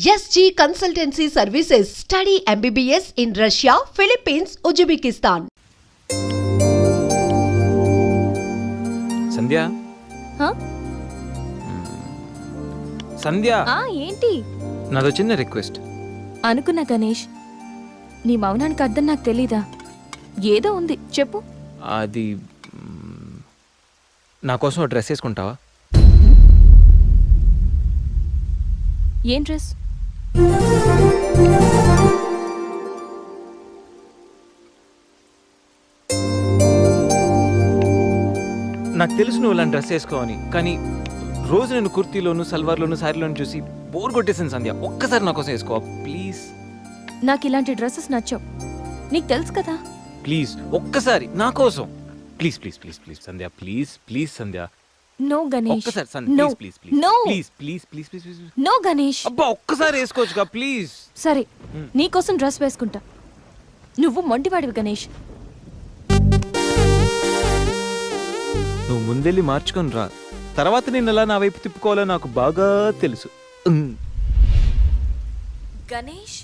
SG Consultancy Services. Study MBBS in Russia, Philippines, Uzbekistan. సంధ్య సంధ్య ఏంటి? నాదో చిన్న రిక్వెస్ట్. అనుకున్నా గణేష్, నీ మౌనానికి అర్థం నాకు తెలీదా? ఏదో ఉంది, చెప్పు. అది నా కోసం డ్రెస్ వేసుకుంటావా? ఏం డ్రెస్? నాకు తెలుసు నువ్వు ఇలాంటి డ్రెస్ వేసుకోవని, కానీ రోజు నేను కుర్తీలోను సల్వార్లోను శారీలోను చూసి బోర్ కొట్టేసాను సంధ్య. ఒక్కసారి నా కోసం వేసుకోవా ప్లీజ్? నాకు ఇలాంటి డ్రెస్సెస్ నచ్చవు, నీకు తెలుసు కదా. ప్లీజ్ ఒక్కసారి నా కోసం please please please please Sandhya, please please Sandhya. No Ganesh, ఒక్కసారి Sandhya, no, please please no, please please please please please. No Ganesh. అబ్బా ఒక్కసారి వేసుకోవచ్చుగా ప్లీజ్. సరే, నీకోసం డ్రెస్ వేసుకుంటా. నువ్వు మొండివాడివి గణేష్. నువ్వు ముందెళ్ళి మార్చుకొని రా, తర్వాత నేను ఎలా నా వైపు తిప్పుకోవాలో నాకు బాగా తెలుసు. Ganesh,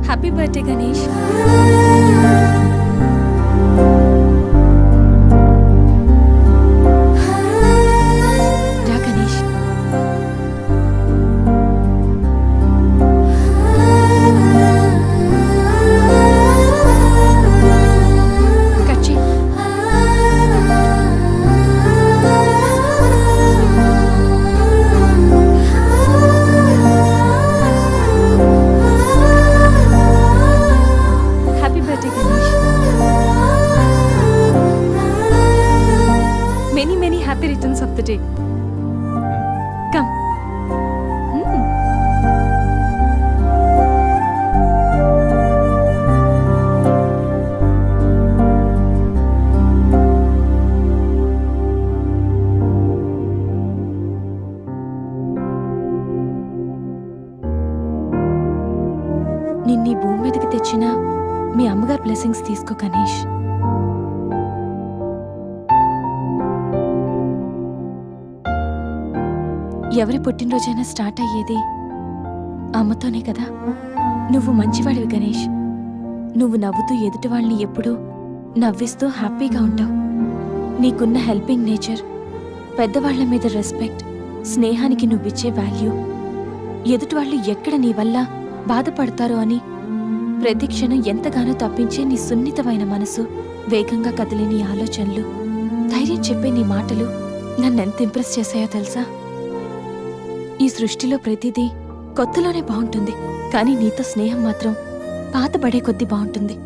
happy birthday Ganesh. రా గణేష్. కట్ చెయ్. Happy returns of the day. Come. మీదకి తెచ్చిన మీ అమ్మగారు బ్లెస్సింగ్స్ తీసుకో గణేష్. ఎవరి పుట్టినరోజైనా స్టార్ట్ అయ్యేది అమ్మతోనే కదా. నువ్వు మంచివాడివి గణేష్. నువ్వు నవ్వుతూ ఎదుటి వాళ్ళని ఎప్పుడూ నవ్విస్తూ హ్యాపీగా ఉంటావు. నీకున్న హెల్పింగ్ నేచర్, పెద్దవాళ్ల మీద రెస్పెక్ట్, స్నేహానికి నువ్విచ్చే వాల్యూ, ఎదుటి వాళ్ళు ఎక్కడ నీ వల్ల బాధపడతారో అని ప్రతి క్షణం ఎంతగానో తప్పించే నీ సున్నితమైన మనసు, వేగంగా కదిలే నీ ఆలోచనలు, ధైర్యం చెప్పే నీ మాటలు నన్నెంత ఇంప్రెస్ చేశాయో తెలుసా? ఈ సృష్టిలో ప్రతిదీ కొత్తలోనే బాగుంటుంది, కానీ నీతో స్నేహం మాత్రం పాతబడే కొద్దీ బాగుంటుంది.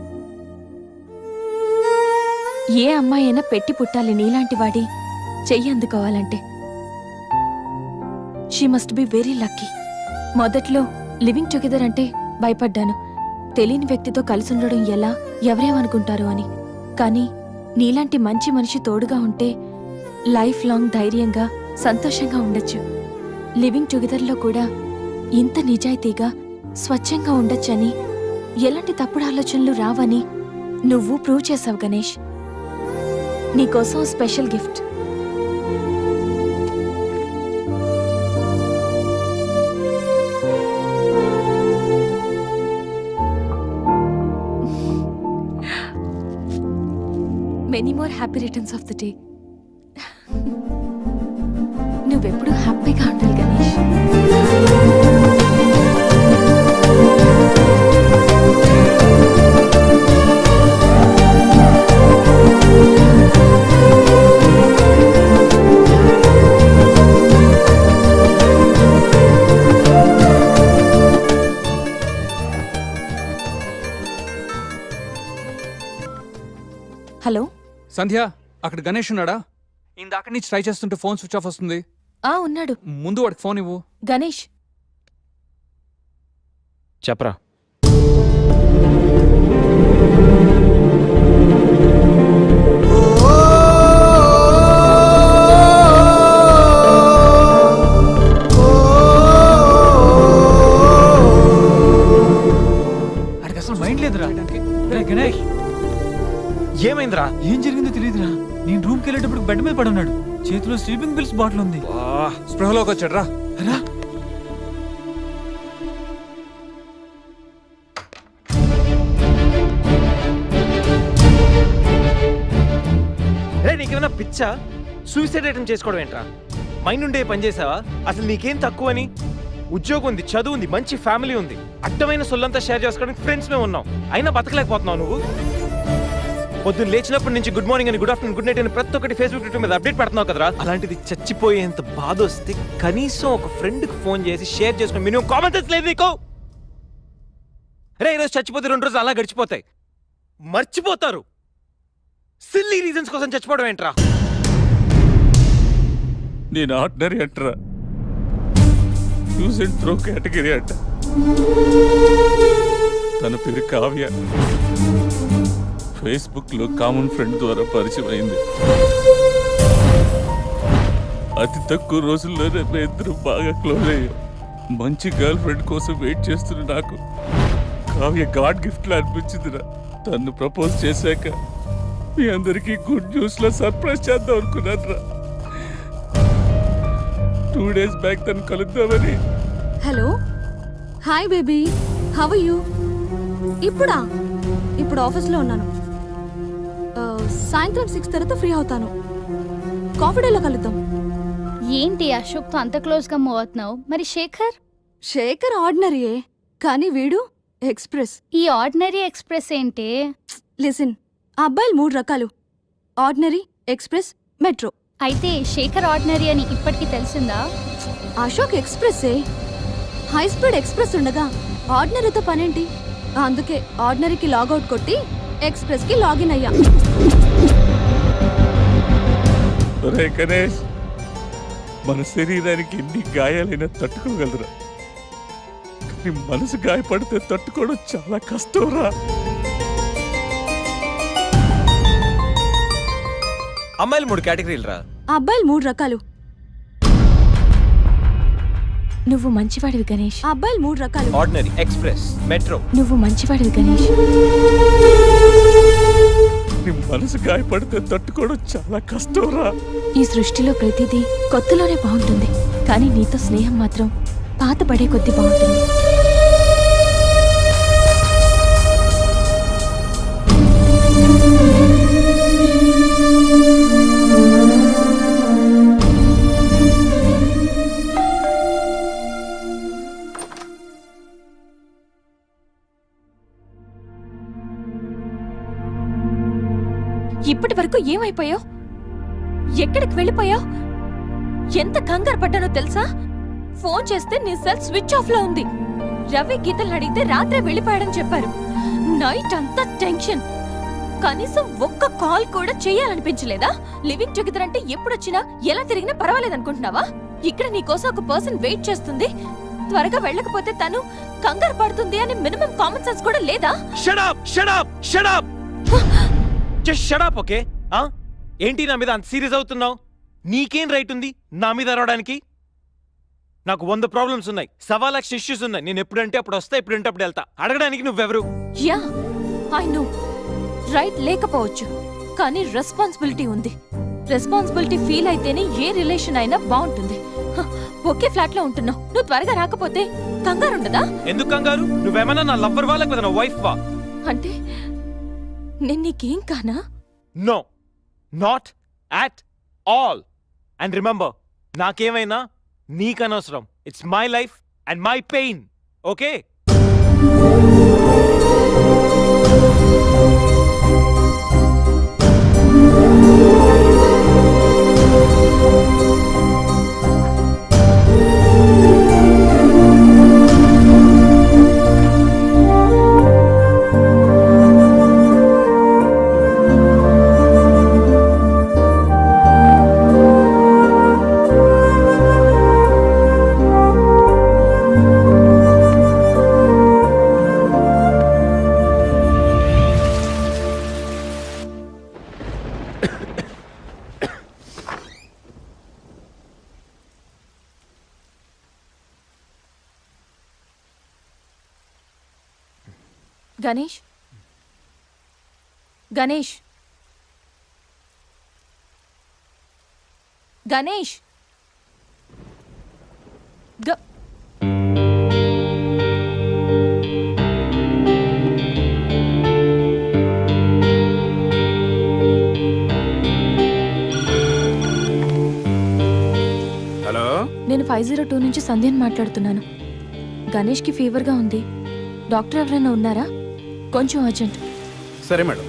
ఏ అమ్మాయి అయినా పెట్టి పుట్టాలి నీలాంటి వాడి చెయ్యి అందుకోవాలంటే. She must be very lucky. మొదట్లో లివింగ్ టుగెదర్ అంటే భయపడ్డాను, తెలియని వ్యక్తితో కలిసి ఉండడం ఎలా, ఎవరేమనుకుంటారో అని. కానీ నీలాంటి మంచి మనిషి తోడుగా ఉంటే లైఫ్ లాంగ్ ధైర్యంగా సంతోషంగా ఉండొచ్చు. లివింగ్ టుగెదర్లో కూడా ఇంత నిజాయితీగా స్వచ్ఛంగా ఉండొచ్చని, ఎలాంటి తప్పుడు ఆలోచనలు రావని నువ్వు ప్రూవ్ చేశావు గణేష్. నీకోసం special gift. Many more happy returns of the day. నువ్వెప్పుడు హ్యాపీగా ఉండాలి గణేష్. హలో సంధ్య, అక్కడ గణేష్ ఉన్నాడా? ఇందాక నుంచి ట్రై చేస్తుంటే ఫోన్ స్విచ్ ఆఫ్ వస్తుంది. ఉన్నాడు. ముందు వాడికి ఫోన్ ఇవ్వు. గణేష్, చెప్పరా. అడికి అసలు మైండ్ లేదురా. గణేష్, ఏమైందిరా? ఏం జరిగిందో తెలియదురా. నేను రూమ్కి వెళ్ళేటప్పుడు బెడ్ మీద పడి ఉన్నాడు, చేతిలో స్లీపింగ్ పిల్స్ బాటిల్ ఉంది. స్పృహలోకి వచ్చాడు రా. రా. రే, నీకేమైనా పిచ్చా? సూసైడ్ అటెంప్ట్ చేసుకోవడం ఏంట్రా? మైండ్ ఉండే పని చేసావా? అసలు నీకేం తక్కువ అని? ఉద్యోగం ఉంది, చదువు ఉంది, మంచి ఫ్యామిలీ ఉంది, అడ్డమైన సొల్లంతా షేర్ చేసుకోవడానికి ఫ్రెండ్స్ మేము ఉన్నాం, అయినా బతకలేకపోతున్నావు నువ్వు. పొద్దున్న లేచినప్పటి నుంచి గుడ్ మార్నింగ్ అని, గుడ్ ఆఫ్టర్నూన్, గుడ్ నైట్ అని ప్రతి ఒక్కటి ఫేస్బుక్ ట్విట్టర్ మీద అప్డేట్ పెడుతున్నావు కదరా. అలాంటిది చచ్చిపోయేంత బాధ వస్తే కనీసం ఒక ఫ్రెండ్కి ఫోన్ చేసి షేర్ చేసుకుని మినిమం కామన్ సెన్స్ లేదు నీకు? రే, ఈరోజు చచ్చిపోతే 2 రోజులు అలా గడిచిపోతాయి, మర్చిపోతారు. సిల్లీ రీజన్స్ కోసం చచ్చిపోవడం ఏంట్రా? నేను ఆర్డినరీ అంటరా, యూజ్ అండ్ త్రో కేటగిరీ అంట. తన పేరు కావ్య, ఫేస్బుక్ లో కామన్ ఫ్రెండ్ ద్వారా పరిచయం అయింది. అతి తక్కువ రోజుల్లోనే మేము ఇద్దరు బాగా క్లోజ్ అయ్యాం. మంచి గర్ల్ ఫ్రెండ్ కోసం వెయిట్ చేస్తున్న నాకు కావ్య గాడ్ గిఫ్ట్ లా అనిపించిందిరా. తను ప్రపోజ్ చేశాక మీ అందరికీ గుడ్ న్యూస్ లో సర్ప్రైజ్ చేద్దాం అనుకున్నాను రా. 2 days బ్యాక్ తను కలుద్దామని. Hello, hi baby, how are you? ఇప్పుడు ఆఫీస్లో ఉన్నాను. సాయంత్రం 6 తర్వాత ఫ్రీ అవుతాను. కాఫీ డేలో కలుద్దాం. ఏంటి అశోక్తో అంత క్లోజ్గా మూవ్ అవుతున్నావు? మరి శేఖర్ ఆర్డినరీయే, కానీ వీడు ఎక్స్ప్రెస్. ఈ ఆర్డినరీ ఎక్స్ప్రెస్ ఏంటి? లిసన్, ఆ అబ్బాయిలు 3 రకాలు: ఆర్డినరీ, ఎక్స్ప్రెస్, మెట్రో. అయితే శేఖర్ ఆర్డినరీ అని ఇప్పటికి తెలిసిందా? అశోక్ ఎక్స్ప్రెస్సే. హై స్పీడ్ ఎక్స్ప్రెస్ ఉండగా ఆర్డినరీతో పనేంటి? అందుకే ఆర్డినరీకి లాగౌట్ కొట్టి ఎక్స్ప్రెస్కి లాగిన్ అయ్యా. ఒరే గణేష్, మన శరీరానికి ఎన్ని గాయాలైనా తట్టుకోగలరా, కానీ మనసు గాయపడితే తట్టుకోవడం చాలా కష్టం రా. అమ్మాయిలు 3 కేటగిరీలు రా. ఆ అబ్బాయిలు 3 రకాలు: నువ్వు మంచివాడివి గణేష్. ఆ అబ్బాయిలు 3 రకాలు. Ordinary, express, metro. నువ్వు మంచివాడివి గణేష్. నీ మనసు గాయపడితే తట్టుకోవడం చాలా కష్టంరా. ఈ సృష్టిలో ప్రతిదీ కొత్తలోనే బాగుంటుంది, కానీ నీతో స్నేహం మాత్రం పాత పడే కొద్దీ బాగుంటుంది. ఇప్పటి వరకు ఏమైపోయావు? ఎక్కడికి వెళ్ళిపోయావు? ఎంత కంగారు పడ్డానో తెలుసా? ఫోన్ చేస్తే నీ సెల్ స్విచ్ ఆఫ్ లో ఉంది. రవి గీతలు అడిగితే రాత్రే వెళ్ళిపోయాడని చెప్పారు. నైట్ అంతా టెన్షన్. కనీసం ఒక్క కాల్ కూడా చేయాలనిపించలేదా? లివింగ్ టుగెదర్ అంటే ఎప్పుడొచ్చినా ఎలా తిరిగినా పర్వాలేదనుకుంటున్నావా? ఇక్కడ నీకోసం ఒక పర్సన్ వెయిట్ చేస్తుంది. త్వరగా వెళ్ళకపోతే తను కంగారు పడుతుంది అని మినిమం కామన్ సెన్స్ కూడా లేదా? Shut up, shut up, shut up. Just shut up, okay? ఏంటి నా మీద అంత సీరియస్ అవుతున్నావు? నీకేం రైట్ ఉంది నా మీద అరవడానికి? నాకు 100 ప్రాబ్లమ్స్ ఉన్నాయి, 1.25 లక్ష ఇష్యూస్ ఉన్నాయి. నేను ఎప్పుడంటే అప్పుడు వస్తా, ఎప్పుడంటే అప్పుడు వెళ్తా. అడగడానికి నువ్వెవరు? యా ఐ నో, రైట్ లేకపోవచ్చు, కానీ రెస్పాన్సిబిలిటీ ఉంది. రెస్పాన్సిబిలిటీ ఫీల్ అయితేనే ఏ రిలేషన్ అయినా బాగుంటుంది. ఒకే ఫ్లాట్ లో ఉంటున్నావు, నువ్వు త్వరగా రాకపోతే కంగారు ఉండదా? ఎందుకు కంగారు? నువ్వేమన్నా నా లవ్వర్ వాళ్ళకి కదా, నా వైఫ్ వా? అంటే నేను నీకేం కానా? No, not at all. And remember, నాకేమైనా నీకనవసరం. It's my life and my pain, okay? Ganesh, Ganesh, Ganesh, hello, నేను 502 నుంచి సంధ్యని మాట్లాడుతున్నాను. గణేష్కి ఫీవర్గా ఉంది. డాక్టర్ ఎవరైనా ఉన్నారా? కొంచెం అర్జెంట్. సరే మేడం.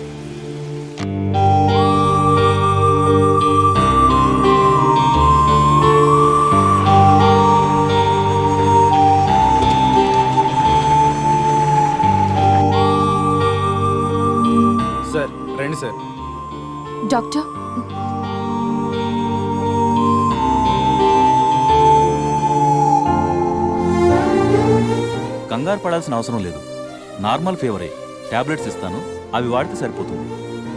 సార్ రండి సార్. డాక్టర్, కంగారు పడాల్సిన అవసరం లేదు. నార్మల్ ఫీవరే. టాబ్లెట్స్ ఇస్తాను, అవి వాడితే సరిపోతుంది.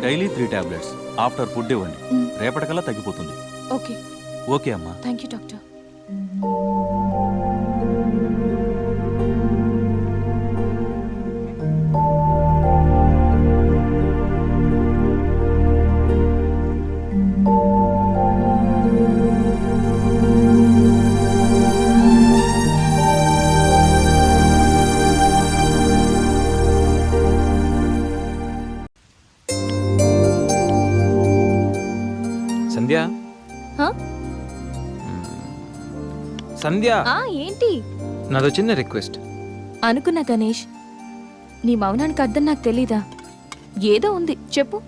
Daily 3 tablets. ఆఫ్టర్ ఫుడ్ ఇవ్వండి, రేపటికల్లా తగ్గిపోతుంది. ఓకే. ఓకే అమ్మా. Thank you doctor. Sandhya, Sandhya, ఏంటి? నాదో చిన్న రిక్వెస్ట్. అనుకున్నా గణేష్, నీ మౌనానికి అర్థం నాకు తెలీదా? ఏదో ఉంది, చెప్పు.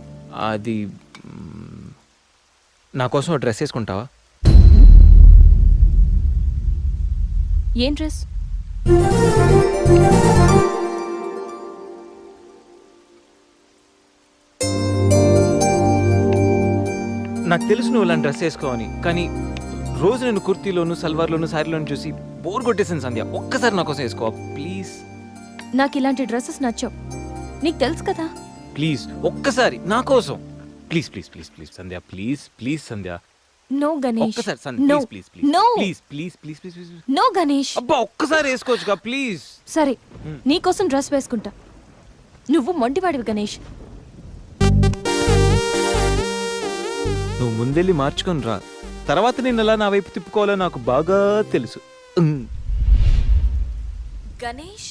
అది నా కోసం డ్రెస్ వేసుకుంటావా? ఏం డ్రెస్? నాకు తెలుసు నువ్వు ఇలాంటి డ్రెస్ వేసుకోవని, కానీ రోజు నేను కుర్తీలోను, సల్వార్లోను, శారీలోను చూసి బోర్ కొట్టేసాను సంధ్య. ఒక్కసారి నా కోసం వేసుకోవా ప్లీజ్? నాకు ఇలాంటి డ్రెస్సెస్ నచ్చవు, నీకు తెలుసు కదా. ప్లీజ్ ఒక్కసారి నా కోసం, please please please please Sandhya, please please Sandhya. No Ganesh, ఒక్కసారి సన్ No. Please please No. Please please please please please no Ganesh. అబ్బా ఒక్కసారి వేసుకోవచ్చుగా ప్లీజ్. సరే, నీకోసం డ్రెస్ వేసుకుంటా. నువ్వు మొండివాడివి గణేష్. నువ్వు ముందెళ్ళి మార్చుకొని రా, తర్వాత నేను ఎలా నా వైపు తిప్పుకోవాలో నాకు బాగా తెలుసు. Ganesh,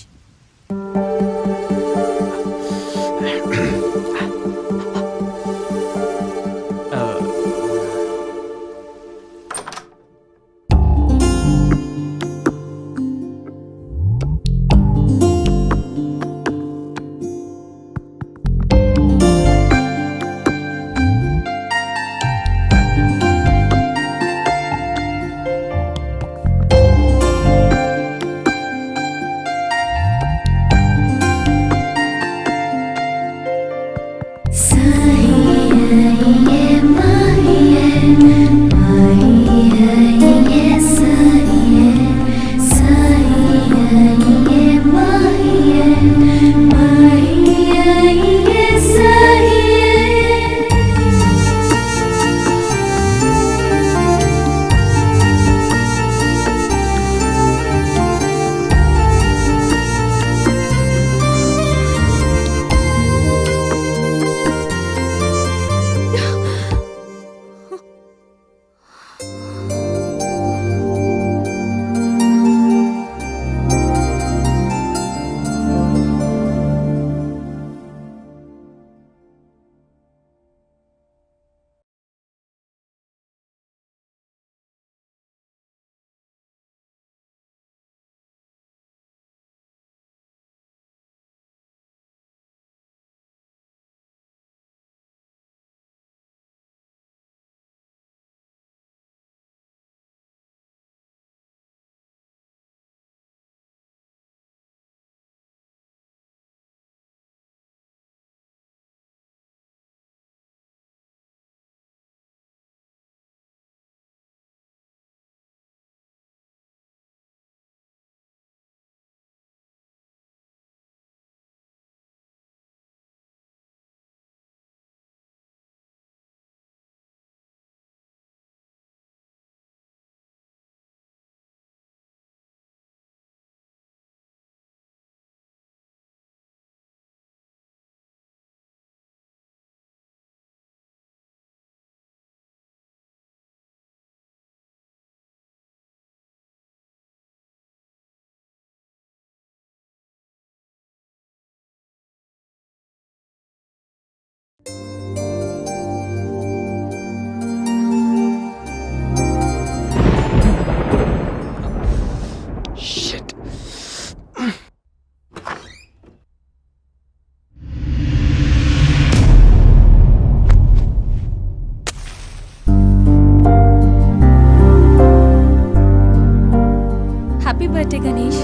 happy birthday Ganesh.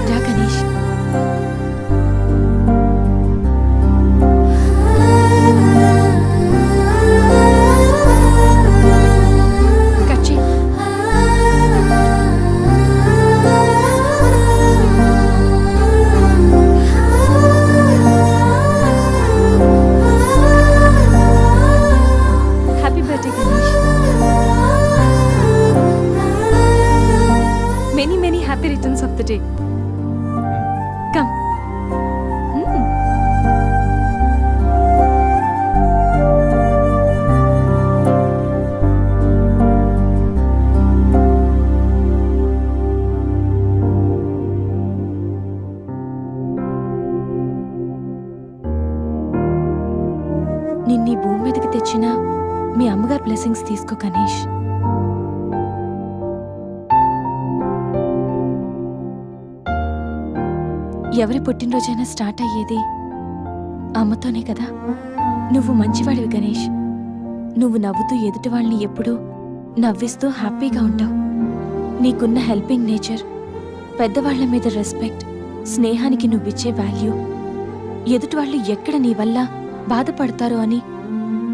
రా గణేష్. కట్ చేయి. Happy birthday Ganesh. Many many happy returns of the day. Come. నిన్నీ భూమి మీదకి తెచ్చిన మీ అమ్మగారి బ్లెస్సింగ్స్ తీసుకో గణేష్. ఎవరి పుట్టినరోజైనా స్టార్ట్ అయ్యేది అమ్మతోనే కదా. నువ్వు మంచివాడివి గణేష్. నువ్వు నవ్వుతూ ఎదుటి వాళ్ళని ఎప్పుడూ నవ్విస్తూ హ్యాపీగా ఉంటావు. నీకున్న హెల్పింగ్ నేచర్, పెద్దవాళ్ల మీద రెస్పెక్ట్, స్నేహానికి నువ్విచ్చే వాల్యూ, ఎదుటి వాళ్ళు ఎక్కడ నీ వల్ల బాధపడతారో అని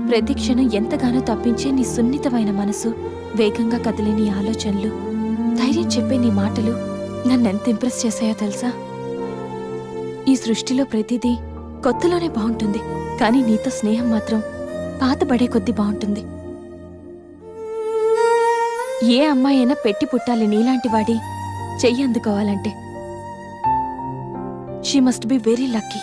ప్రతి క్షణం ఎంతగానో తప్పించే నీ సున్నితమైన మనసు, వేగంగా కదిలే నీ ఆలోచనలు, ధైర్యం చెప్పే నీ మాటలు నన్నెంత ఇంప్రెస్ చేశాయో తెలుసా? ఈ సృష్టిలో ప్రతిదీ కొత్తలోనే బాగుంటుంది, కానీ నీతో స్నేహం మాత్రం పాతబడే కొద్దీ బాగుంటుంది. ఏ అమ్మాయి అయినా పెట్టి పుట్టాలి నీలాంటి వాడి చెయ్యి అందుకోవాలంటే. She must be very lucky.